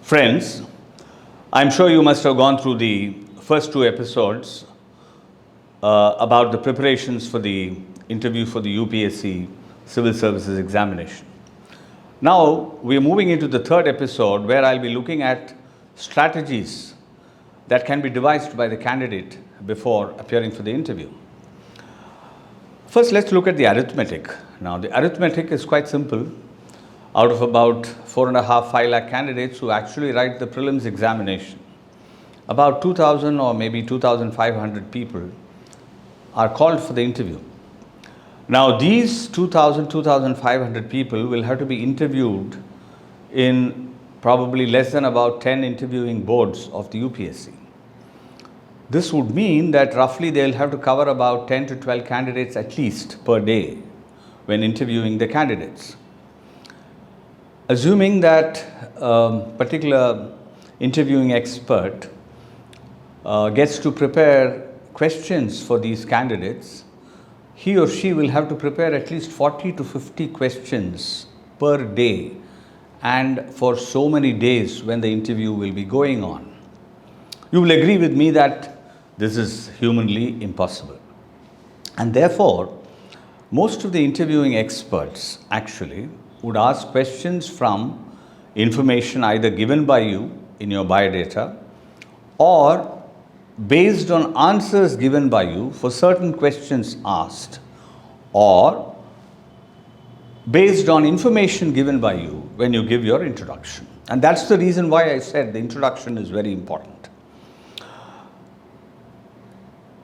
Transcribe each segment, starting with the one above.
Friends, I'm sure you must have gone through the first two episodes about the preparations for the interview for the UPSC Civil Services Examination. Now, we are moving into the third episode where I'll be looking at strategies that can be devised by the candidate before appearing for the interview. First, let's look at the arithmetic. Now, the arithmetic is quite simple. Out of about 4.5–5 lakh candidates who actually write the prelims examination, about 2,000 or maybe 2,500 people are called for the interview. Now, these 2,000, 2,500 people will have to be interviewed in probably less than about 10 interviewing boards of the UPSC. This would mean that roughly they'll have to cover about 10 to 12 candidates at least per day when interviewing the candidates. Assuming that a particular interviewing expert gets to prepare questions for these candidates, he or she will have to prepare at least 40 to 50 questions per day and for so many days when the interview will be going on. You will agree with me that this is humanly impossible. And therefore, most of the interviewing experts actually would ask questions from information either given by you in your biodata or based on answers given by you for certain questions asked, or based on information given by you when you give your introduction. And that's the reason why I said the introduction is very important.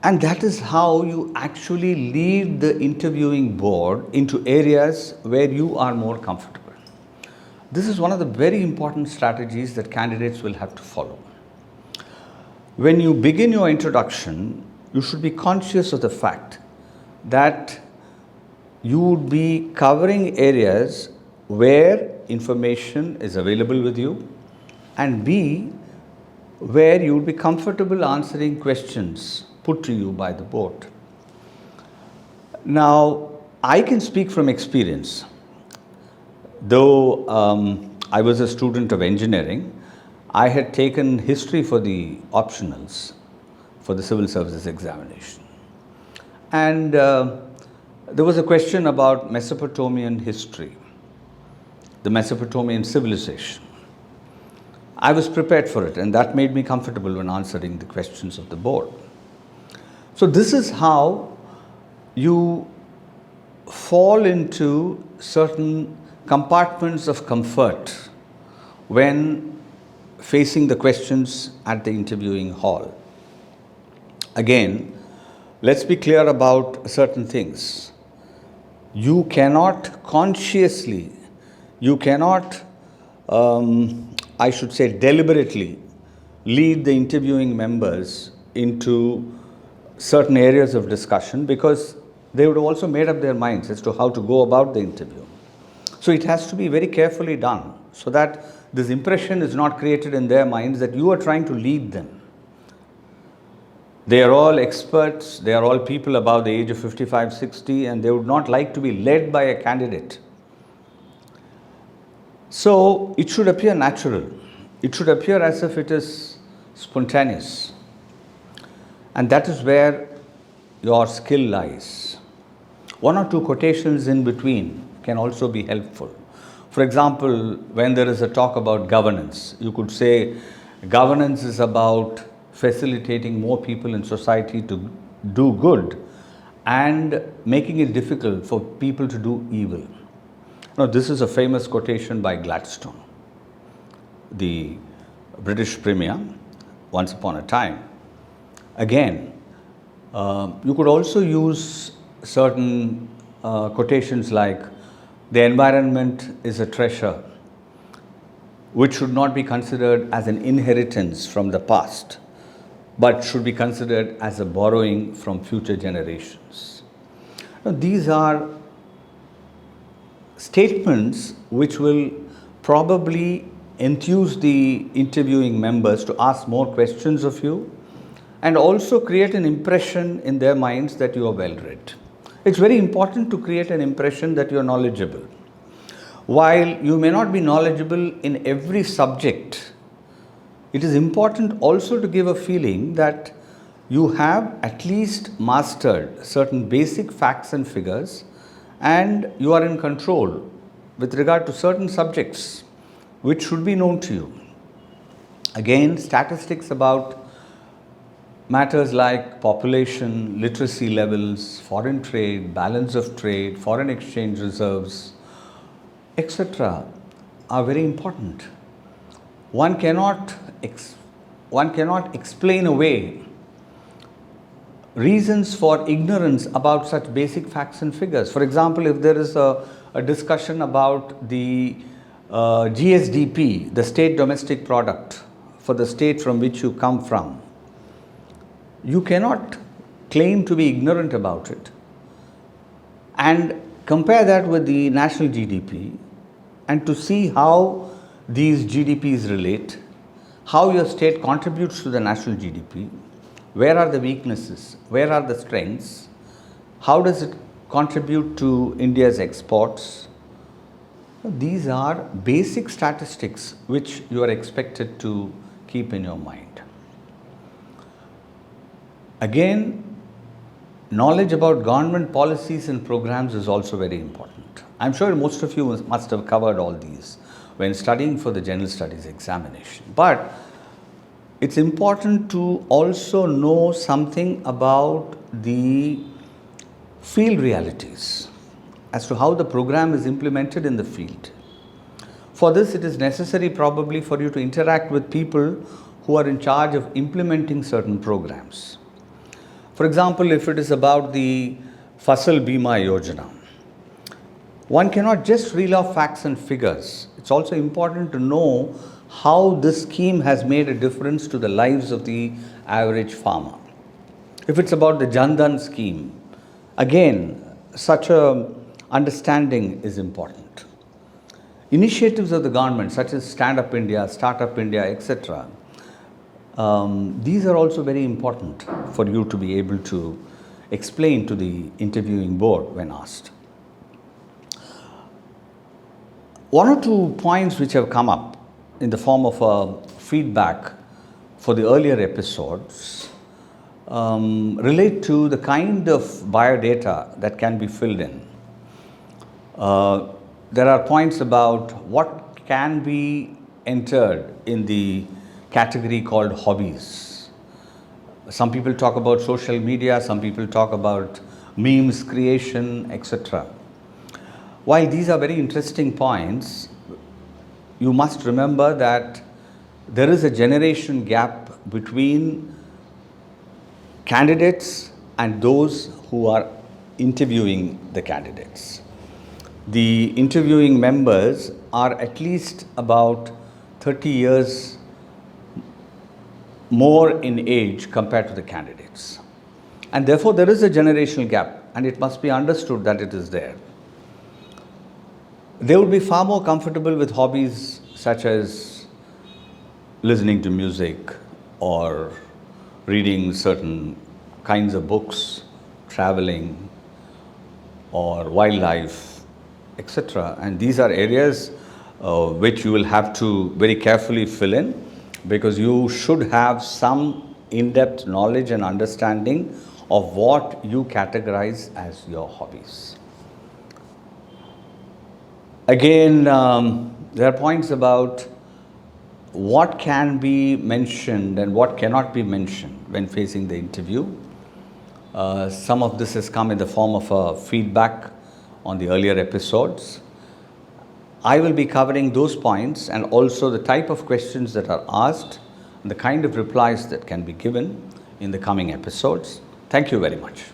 And that is how you actually lead the interviewing board into areas where you are more comfortable. This is one of the very important strategies that candidates will have to follow. When you begin your introduction, you should be conscious of the fact that you would be covering areas where information is available with you, and B, where you would be comfortable answering questions put to you by the board. Now, I can speak from experience. Though I was a student of engineering, I had taken history for the optionals for the civil services examination. And there was a question about Mesopotamian history, the Mesopotamian civilization. I was prepared for it, and that made me comfortable when answering the questions of the board. So this is how you fall into certain compartments of comfort when facing the questions at the interviewing hall. Again, let's be clear about certain things. You cannot consciously, I should say deliberately, lead the interviewing members into certain areas of discussion, because they would have also made up their minds as to how to go about the interview. So it has to be very carefully done so that this impression is not created in their minds that you are trying to lead them. They are all experts, they are all people above the age of 55, 60, and they would not like to be led by a candidate. So it should appear natural. It should appear as if it is spontaneous. And that is where your skill lies. One or two quotations in between can also be helpful. For example, when there is a talk about governance, you could say governance is about facilitating more people in society to do good and making it difficult for people to do evil. Now, this is a famous quotation by Gladstone, the British Premier, once upon a time. Again, you could also use certain quotations like, the environment is a treasure which should not be considered as an inheritance from the past, but should be considered as a borrowing from future generations. Now, these are statements which will probably enthuse the interviewing members to ask more questions of you, and also create an impression in their minds that you are well read. It's very important to create an impression that you are knowledgeable. While you may not be knowledgeable in every subject it is important also to give a feeling that you have at least mastered certain basic facts and figures, and you are in control with regard to certain subjects which should be known to you. Again, statistics about matters like population, literacy levels, foreign trade, balance of trade, foreign exchange reserves, etc. are very important. One cannot explain away reasons for ignorance about such basic facts and figures. For example, if there is a discussion about the GSDP, the state domestic product for the state from which you come from, you cannot claim to be ignorant about it and compare that with the national GDP and to see how these GDPs relate, how your state contributes to the national GDP, where are the weaknesses, where are the strengths, how does it contribute to India's exports. These are basic statistics which you are expected to keep in your mind. Again, knowledge about government policies and programs is also very important. I'm sure most of you must have covered all these when studying for the General Studies examination. But it's important to also know something about the field realities as to how the program is implemented in the field. For this, it is necessary probably for you to interact with people who are in charge of implementing certain programs. For example, if it is about the Fasal Bima Yojana, one cannot just reel off facts and figures. It's also important to know how this scheme has made a difference to the lives of the average farmer. If it's about the Jan Dhan scheme, again, such a understanding is important. Initiatives of the government such as Stand Up India, Start Up India, etc. These are also very important for you to be able to explain to the interviewing board when asked. One or two points which have come up in the form of a feedback for the earlier episodes relate to the kind of biodata that can be filled in. There are points about what can be entered in the category called hobbies. Some people talk about social media, some people talk about memes creation, etc. While these are very interesting points, you must remember that there is a generation gap between candidates and those who are interviewing the candidates. The interviewing members are at least about 30 years more in age compared to the candidates. And therefore, there is a generational gap, and it must be understood that it is there. They would be far more comfortable with hobbies such as listening to music or reading certain kinds of books, traveling or wildlife, etc. And these are areas which you will have to very carefully fill in, because you should have some in-depth knowledge and understanding of what you categorize as your hobbies. Again, there are points about what can be mentioned and what cannot be mentioned when facing the interview. Some of this has come in the form of a feedback on the earlier episodes. I will be covering those points and also the type of questions that are asked and the kind of replies that can be given in the coming episodes. Thank you very much.